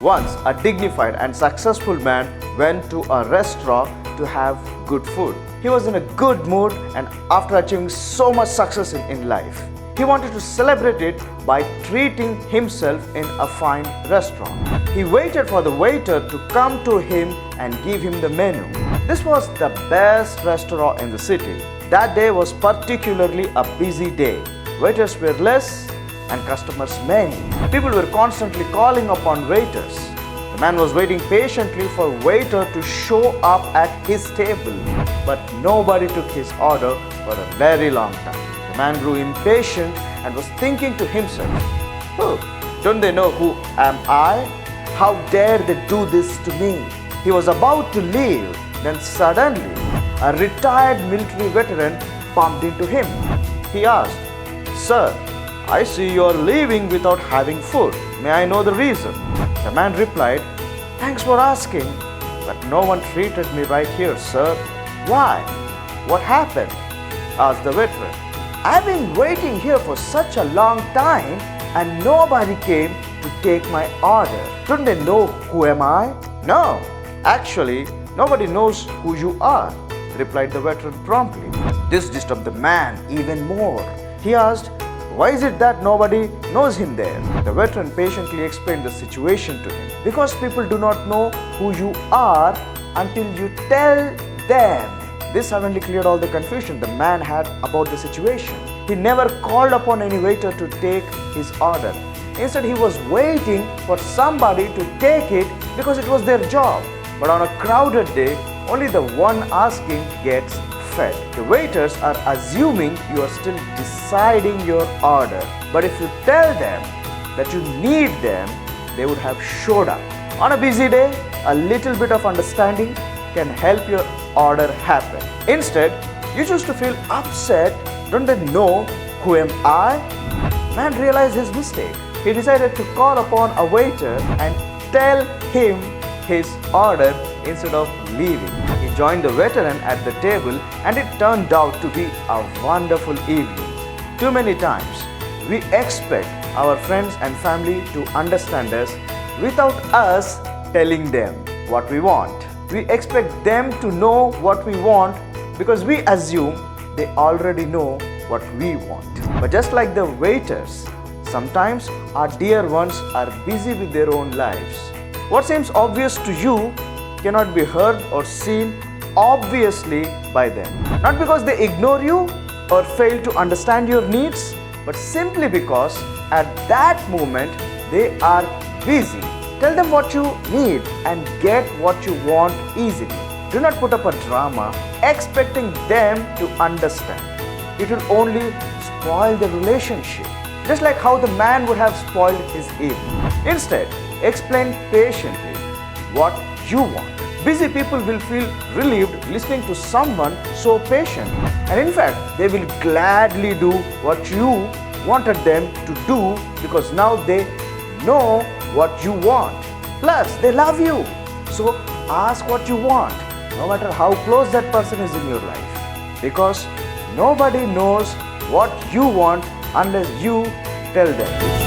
Once, a dignified and successful man went to a restaurant to have good food. He was in a good mood, and after achieving so much success in life, he wanted to celebrate it by treating himself in a fine restaurant. He waited for the waiter to come to him and give him the menu. This was the best restaurant in the city. That day was particularly a busy day. Waiters were less and customers many. People were constantly calling upon waiters. The man was waiting patiently for a waiter to show up at his table, but nobody took his order for a very long time. The man grew impatient and was thinking to himself, "Oh, don't they know who am I? How dare they do this to me?" He was about to leave, then suddenly a retired military veteran bumped into him. He asked, "Sir, I see you are leaving without having food. May I know the reason?" The man replied, "Thanks for asking, but no one treated me right here, sir." "Why? What happened?" asked the veteran. "I've been waiting here for such a long time and nobody came to take my order. Don't they know who am I?" "No, actually, nobody knows who you are," replied the veteran promptly. This disturbed the man even more. He asked, "Why is it that nobody knows him there?" The veteran patiently explained the situation to him. "Because people do not know who you are until you tell them." This suddenly cleared all the confusion the man had about the situation. He never called upon any waiter to take his order. Instead, he was waiting for somebody to take it because it was their job. But on a crowded day, only the one asking gets fed. The waiters are assuming you are still deciding your order. But if you tell them that you need them, they would have showed up. On a busy day, a little bit of understanding can help your order happen. Instead, you choose to feel upset. Don't they know who am I? Man realized his mistake. He decided to call upon a waiter and tell him his order instead of leaving. He joined the veteran at the table and it turned out to be a wonderful evening. Too many times, we expect our friends and family to understand us without us telling them what we want. We expect them to know what we want because we assume they already know what we want. But just like the waiters, sometimes our dear ones are busy with their own lives. What seems obvious to you cannot be heard or seen obviously by them. Not because they ignore you or fail to understand your needs, but simply because at that moment they are busy. Tell them what you need and get what you want easily. Do not put up a drama expecting them to understand. It will only spoil the relationship, just like how the man would have spoiled his evening. Instead, explain patiently what you want. Busy people will feel relieved listening to someone so patient. And in fact, they will gladly do what you wanted them to do because now they know what you want. Plus, they love you. So ask what you want, no matter how close that person is in your life. Because nobody knows what you want unless you tell them.